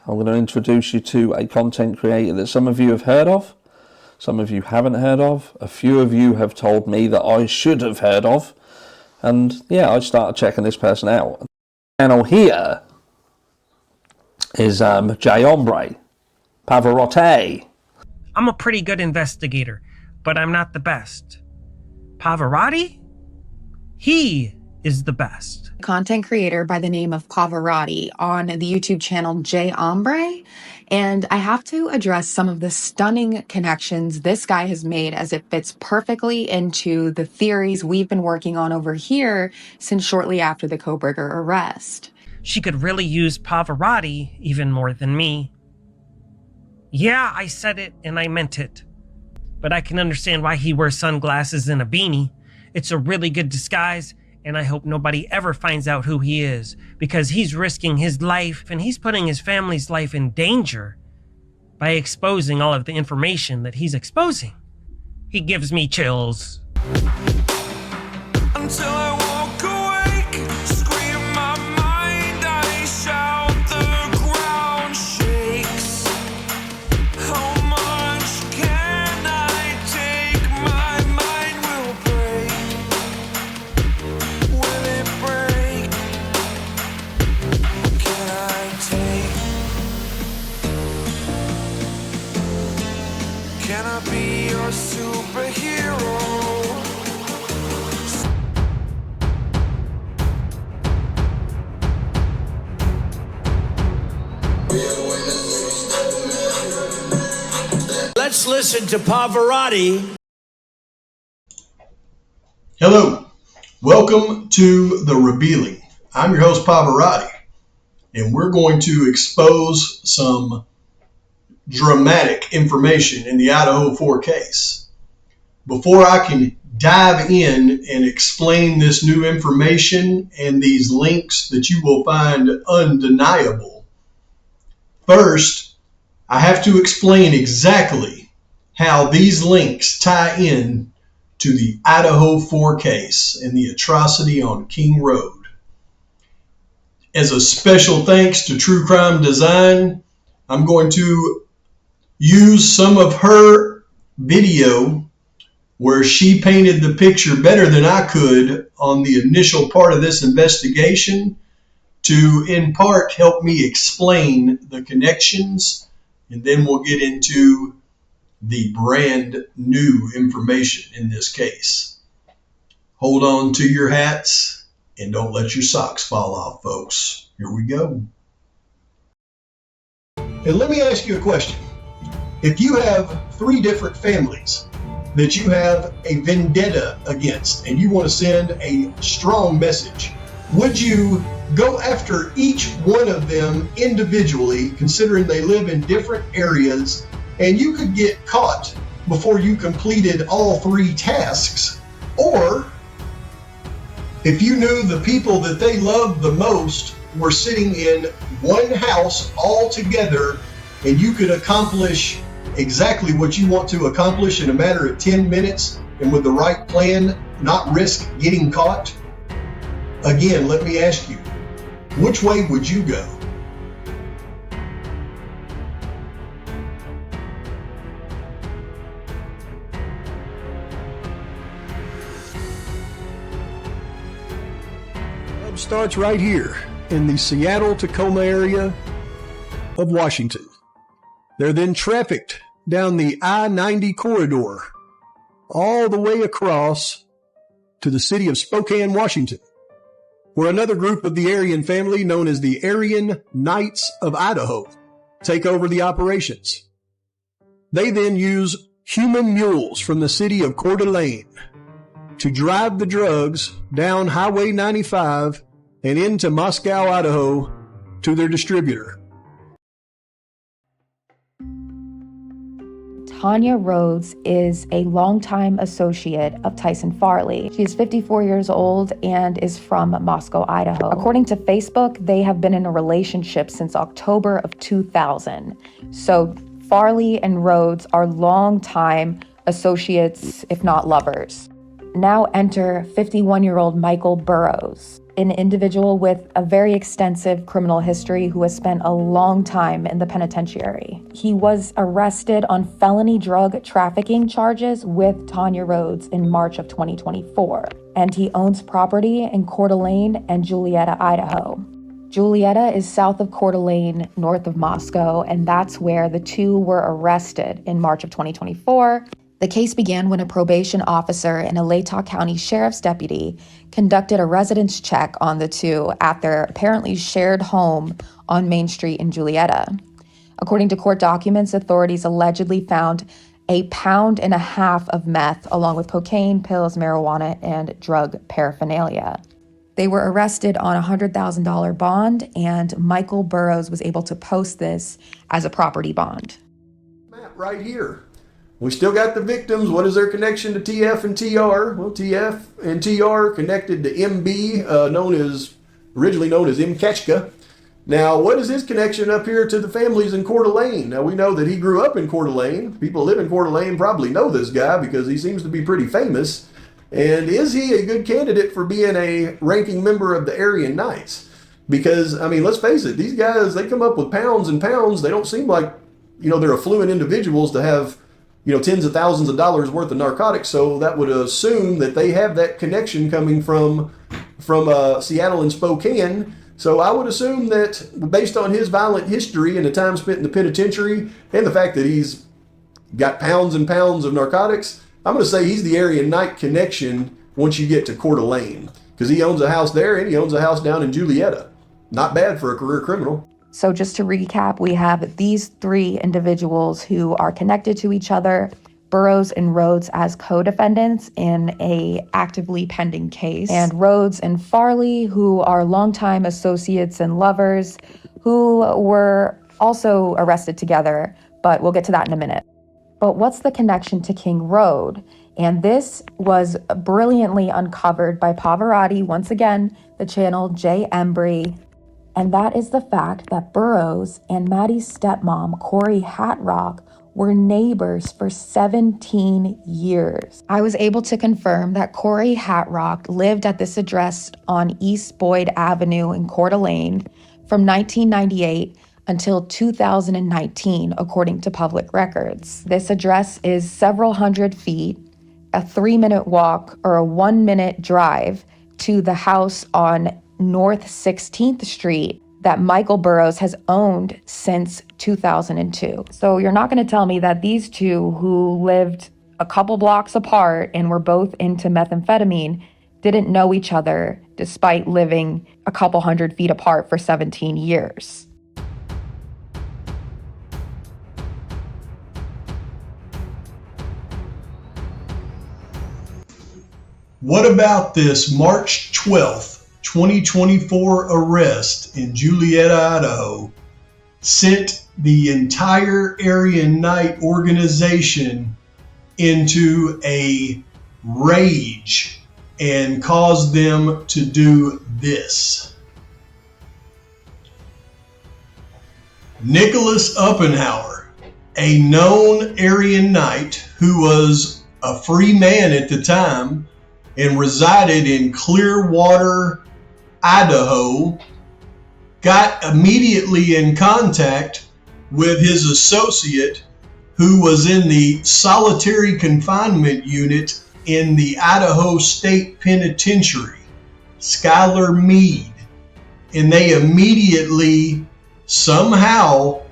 I'm going to introduce you to a content creator that some of you have heard of, some of you haven't heard of, a few of you have told me that I should have heard of, and yeah, I started checking this person out. The channel here is J. Hombre, Pavarotti. I'm a pretty good investigator, but I'm not the best. Pavarotti? He is the best. Content creator by the name of Pavarotti on the YouTube channel J. Hombre. And I have to address some of the stunning connections this guy has made as it fits perfectly into the theories we've been working on over here since shortly after the Kohberger arrest. She could really use Pavarotti even more than me. Yeah, I said it and I meant it. But I can understand why he wears sunglasses and a beanie. It's a really good disguise, and I hope nobody ever finds out who he is, because he's risking his life and he's putting his family's life in danger by exposing all of the information that he's exposing. He gives me chills. Until I walk awake, scream my mind, I shout, the ground shakes. How much can I take? My mind will break. Will it break? Can I take? Can I be your superhero? Let's listen to Pavarotti. Hello, welcome to The Revealing. I'm your host Pavarotti, and we're going to expose some dramatic information in the Idaho 4 case. Before I can dive in and explain this new information and these links that you will find undeniable, first, I have to explain exactly how these links tie in to the Idaho 4 case and the atrocity on King Road. As a special thanks to True Crime Design, I'm going to use some of her video where she painted the picture better than I could on the initial part of this investigation to, in part, help me explain the connections, and then we'll get into the brand new information in this case. Hold on to your hats and don't let your socks fall off, folks. Here we go. And let me ask you a question. If you have 3 different families that you have a vendetta against and you want to send a strong message, would you go after each one of them individually, considering they live in different areas, and you could get caught before you completed all 3 tasks? Or if you knew the people that they loved the most were sitting in one house all together, and you could accomplish exactly what you want to accomplish in a matter of 10 minutes, and with the right plan, not risk getting caught? Again, let me ask you, which way would you go? It starts right here in the Seattle-Tacoma area of Washington. They're then trafficked down the I-90 corridor all the way across to the city of Spokane, Washington, where another group of the Aryan family, known as the Aryan Knights of Idaho, take over the operations. They then use human mules from the city of Coeur d'Alene to drive the drugs down Highway 95 and into Moscow, Idaho, to their distributor. Tanya Rhodes is a longtime associate of Tyson Farley. She is 54 years old and is from Moscow, Idaho. According to Facebook, they have been in a relationship since October of 2000. So Farley and Rhodes are longtime associates, if not lovers. Now enter 51-year-old Michael Burrows. an individual with a very extensive criminal history who has spent a long time in the penitentiary. He was arrested on felony drug trafficking charges with Tanya Rhodes in March of 2024, and he owns property in Coeur d'Alene and Julietta, Idaho. Julietta is south of Coeur d'Alene, north of Moscow, and that's where the two were arrested in March of 2024. The case began when a probation officer and a Latah County Sheriff's deputy conducted a residence check on the two at their apparently shared home on Main Street in Julietta. According to court documents, authorities allegedly found 1.5 pounds of meth, along with cocaine, pills, marijuana, and drug paraphernalia. They were arrested on a $100,000 bond, and Michael Burrows was able to post this as a property bond. Map right here. We still got the victims. What is their connection to TF and TR? Well, TF and TR connected to MB, originally known as M. Ketchka. Now, what is his connection up here to the families in Coeur d'Alene? Now, we know that he grew up in Coeur d'Alene. People who live in Coeur d'Alene probably know this guy because he seems to be pretty famous. And is he a good candidate for being a ranking member of the Aryan Knights? Because, I mean, let's face it, these guys, they come up with pounds and pounds. They don't seem like, they're affluent individuals to have, tens of thousands of dollars worth of narcotics. So that would assume that they have that connection coming from Seattle and Spokane. So I would assume that based on his violent history and the time spent in the penitentiary and the fact that he's got pounds and pounds of narcotics, I'm going to say he's the Aryan Knight connection once you get to Coeur d'Alene, because he owns a house there and he owns a house down in Julietta. Not bad for a career criminal. So just to recap, we have these three individuals who are connected to each other, Burrows and Rhodes as co-defendants in a actively pending case, and Rhodes and Farley, who are longtime associates and lovers, who were also arrested together, but we'll get to that in a minute. But what's the connection to King Road? And this was brilliantly uncovered by Pavarotti, once again, the channel J. Embry. And that is the fact that Burrows and Maddie's stepmom, Corey Hatrock, were neighbors for 17 years. I was able to confirm that Corey Hatrock lived at this address on East Boyd Avenue in Coeur d'Alene from 1998 until 2019, according to public records. This address is several hundred feet, a 3-minute walk or a 1-minute drive to the house on North 16th Street that Michael Burrows has owned since 2002. So you're not going to tell me that these two, who lived a couple blocks apart and were both into methamphetamine, didn't know each other despite living a couple hundred feet apart for 17 years. What about this March 12th, 2024 arrest in Julietta, Idaho sent the entire Aryan Knight organization into a rage and caused them to do this? Nicholas Umphenour, a known Aryan Knight who was a free man at the time and resided in Clearwater, Idaho, got immediately in contact with his associate who was in the solitary confinement unit in the Idaho State Penitentiary, Skylar Meade, and they immediately somehow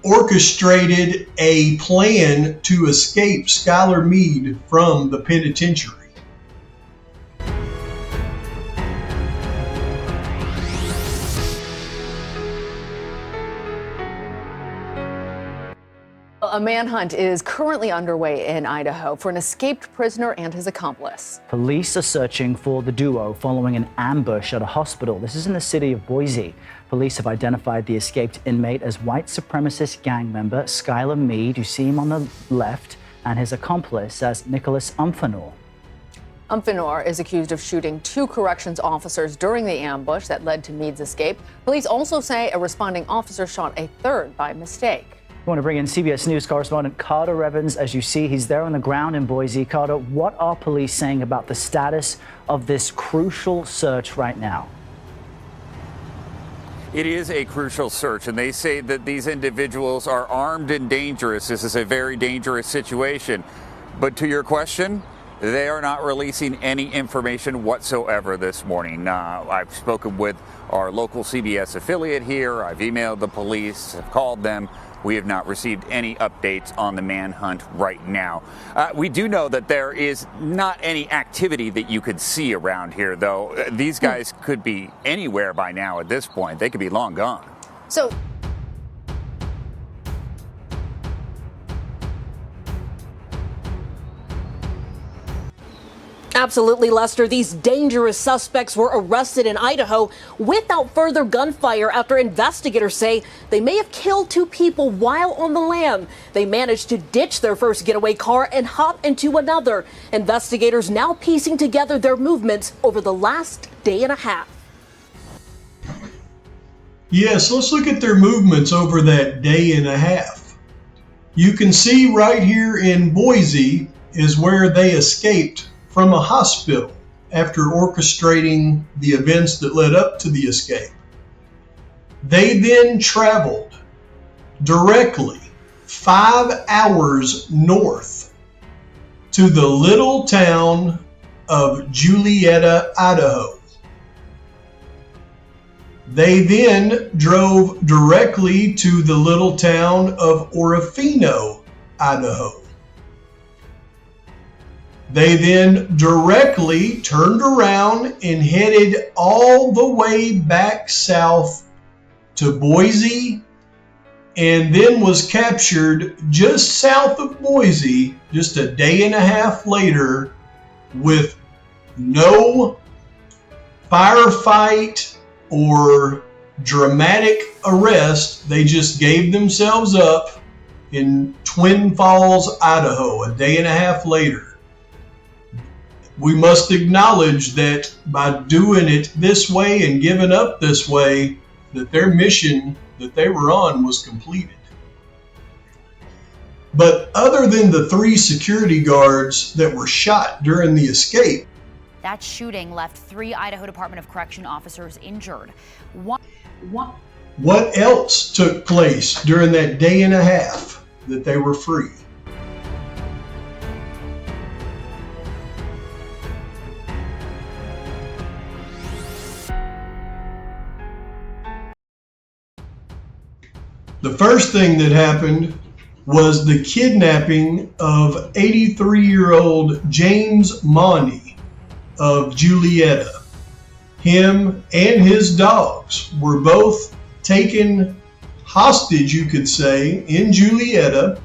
orchestrated a plan to escape Skylar Meade from the penitentiary. A manhunt is currently underway in Idaho for an escaped prisoner and his accomplice. Police are searching for the duo following an ambush at a hospital. This is in the city of Boise. Police have identified the escaped inmate as white supremacist gang member Skylar Meade, you see him on the left, and his accomplice as Nicholas Umphenour. Umphenour is accused of shooting 2 corrections officers during the ambush that led to Meade's escape. Police also say a responding officer shot a third by mistake. I want to bring in CBS News correspondent Carter Evans. As you see, he's there on the ground in Boise. Carter, what are police saying about the status of this crucial search right now? It is a crucial search, and they say that these individuals are armed and dangerous. This is a very dangerous situation. But to your question, they are not releasing any information whatsoever this morning. I've spoken with our local CBS affiliate here. I've emailed the police, have called them. We have not received any updates on the manhunt right now. We do know that there is not any activity that you could see around here, though. These guys could be anywhere by now at this point. They could be long gone. So absolutely, Lester. These dangerous suspects were arrested in Idaho without further gunfire after investigators say they may have killed 2 people while on the lam. They managed to ditch their first getaway car and hop into another. Investigators now piecing together their movements over the last day and a half. Yes, let's look at their movements over that day and a half. You can see right here in Boise is where they escaped from a hospital after orchestrating the events that led up to the escape. They then traveled directly 5 hours north to the little town of Julietta, Idaho. They then drove directly to the little town of Umphenour, Idaho. They then directly turned around and headed all the way back south to Boise, and then was captured just south of Boise just a day and a half later with no firefight or dramatic arrest. They just gave themselves up in Twin Falls, Idaho, a day and a half later. We must acknowledge that by doing it this way and giving up this way, that their mission that they were on was completed. But other than the 3 security guards that were shot during the escape, that shooting left 3 Idaho Department of Correction officers injured. What else took place during that day and a half that they were free? The first thing that happened was the kidnapping of 83-year-old James Meade of Julietta. Him and his dogs were both taken hostage, you could say, in Julietta,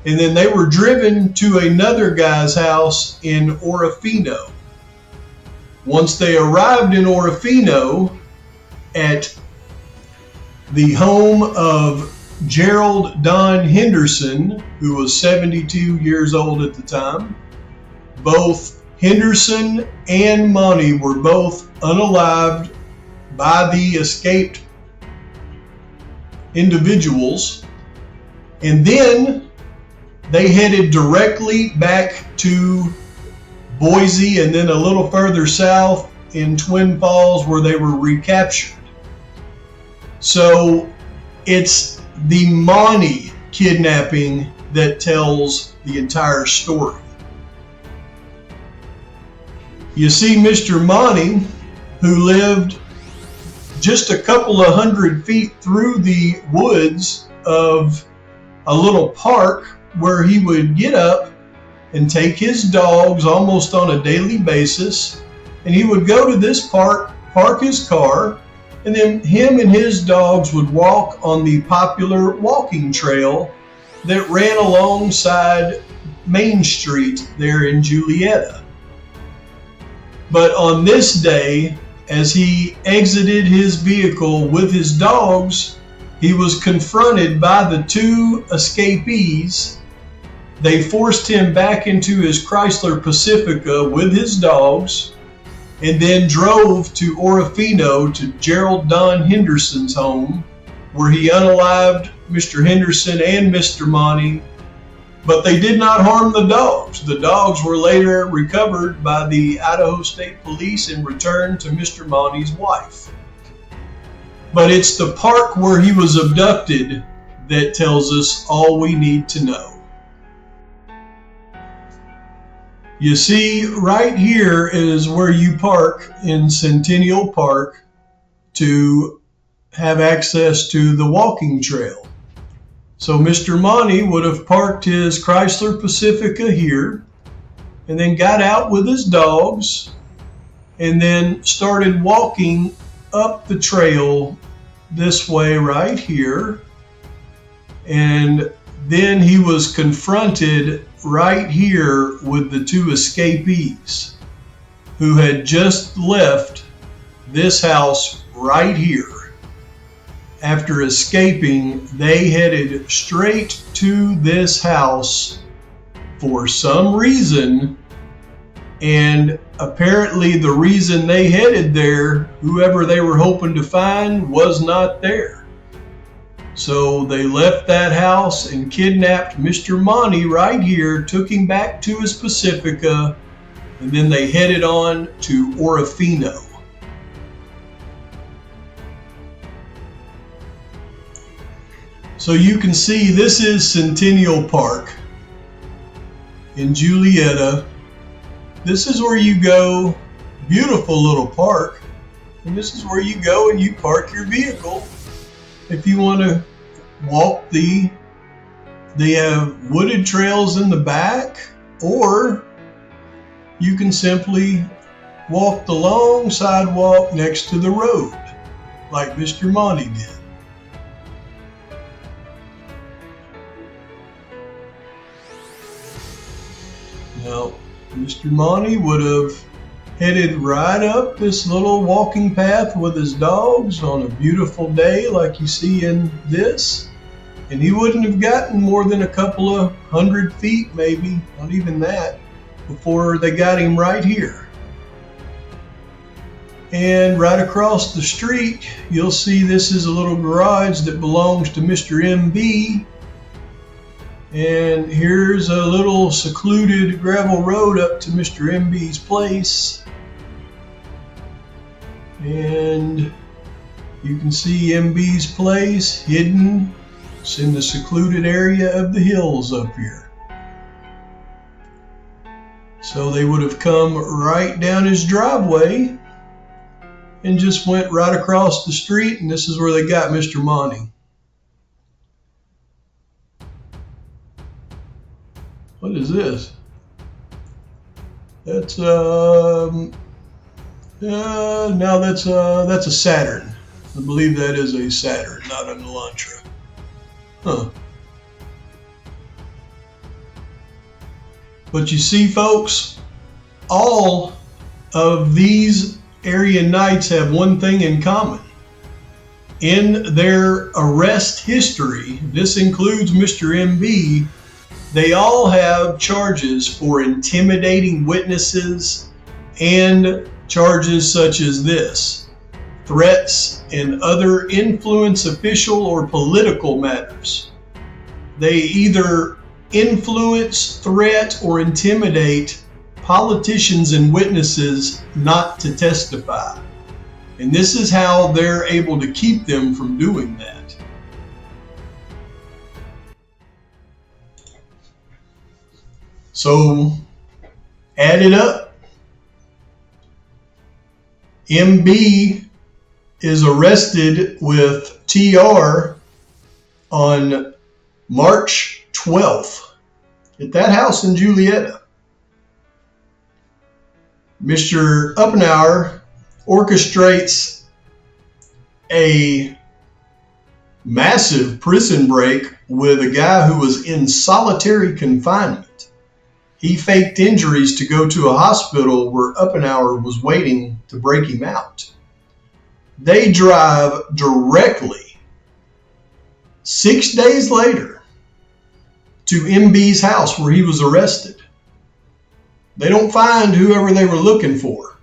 and then they were driven to another guy's house in Umphenour. Once they arrived in Umphenour at the home of Gerald Don Henderson, who was 72 years old at the time, both Henderson and Meade were both unalived by the escaped individuals, and then they headed directly back to Boise and then a little further south in Twin Falls, where they were recaptured. So it's the Meade kidnapping that tells the entire story. You see, Mr. Meade, who lived just a couple of 100 feet through the woods of a little park where he would get up and take his dogs almost on a daily basis, and he would go to this park, park his car, and then him and his dogs would walk on the popular walking trail that ran alongside Main Street there in Julietta. But on this day, as he exited his vehicle with his dogs, he was confronted by the 2 escapees. They forced him back into his Chrysler Pacifica with his dogs, and then drove to Umphenour to Gerald Don Henderson's home, where he unalived Mr. Henderson and Mr. Meade, but they did not harm the dogs. The dogs were later recovered by the Idaho State Police and returned to Mr. Meade's wife. but it's the park where he was abducted that tells us all we need to know. You see, right here is where you park in Centennial Park to have access to the walking trail. So Mr. Monty would have parked his Chrysler Pacifica here and then got out with his dogs and then started walking up the trail this way right here. And then he was confronted right here with the two escapees who had just left this house right here. After escaping, they headed straight to this house for some reason, and apparently the reason they headed there, whoever they were hoping to find, was not there. So they left that house and kidnapped Mr. Monty right here, took him back to his Pacifica, and then they headed on to Umphenour. So you can see this is Centennial Park in Julietta. This is where you go, beautiful little park, and this is where you go and you park your vehicle. If you want to walk they have wooded trails in the back, or you can simply walk the long sidewalk next to the road, like Mr. Monty did. Now, Mr. Monty would have headed right up this little walking path with his dogs on a beautiful day like you see in this, and he wouldn't have gotten more than a couple of 100 feet, maybe, not even that, before they got him right here. And right across the street, you'll see this is a little garage that belongs to Mr. MB. And here's a little secluded gravel road up to Mr. MB's place. And you can see MB's place hidden. It's in the secluded area of the hills up here. So they would have come right down his driveway and just went right across the street, and this is where they got Mr. Monty. What is this? That's no, that's a Saturn. I believe that is a Saturn, not an Elantra. Huh. But you see, folks, all of these Aryan Knights have one thing in common. In their arrest history, this includes Mr. MB, they all have charges for intimidating witnesses and charges such as this: threats and other influence official or political matters. They either influence, threat, or intimidate politicians and witnesses not to testify. And this is how they're able to keep them from doing that. So, add it up. MB is arrested with TR on March 12th at that house in Julietta. Mr. Umphenour orchestrates a massive prison break with a guy who was in solitary confinement. He faked injuries to go to a hospital where Umphenour was waiting to break him out. They drive directly 6 days later to MB's house where he was arrested. They don't find whoever they were looking for.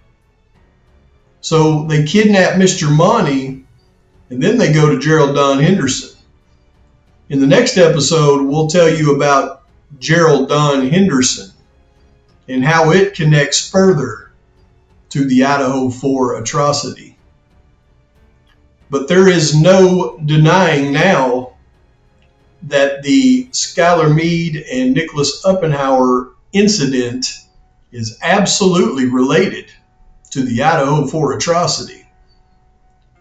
So they kidnap Mr. Monty, and then they go to Gerald Don Henderson. In the next episode, we'll tell you about Gerald Don Henderson and how it connects further to the Idaho 4 atrocity. But there is no denying now that the Skylar Meade and Nicholas Umphenour incident is absolutely related to the Idaho 4 atrocity.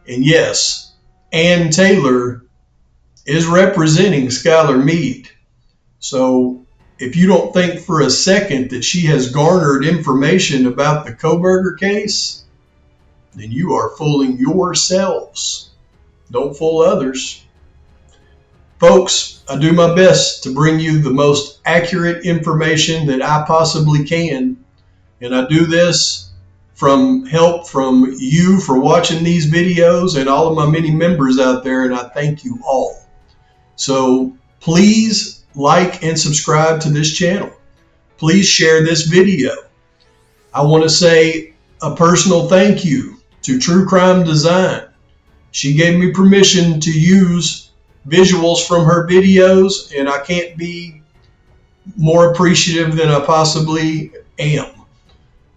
And yes, Ann Taylor is representing Skylar Meade. So if you don't think for a second that she has garnered information about the Kohberger case, then you are fooling yourselves. Don't fool others. Folks, I do my best to bring you the most accurate information that I possibly can. And I do this from help from you for watching these videos and all of my many members out there, and I thank you all. So please like and subscribe to this channel. Please share this video. I want to say a personal thank you to True Crime Design. She gave me permission to use visuals from her videos, and I can't be more appreciative than I possibly am.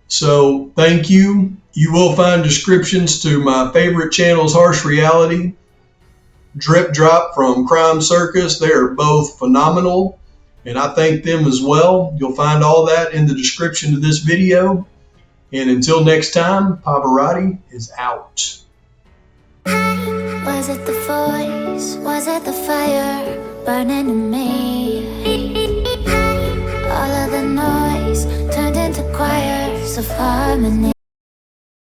So thank you. You will find descriptions to my favorite channels, Harsh Reality, Drip Drop from Crime Circus. They are both phenomenal, and I thank them as well. You'll find all that in the description of this video. And until next time, Pavarotti is out. Was it the voice? Was it the fire burning in me? All of the noise turned into choirs of harmony.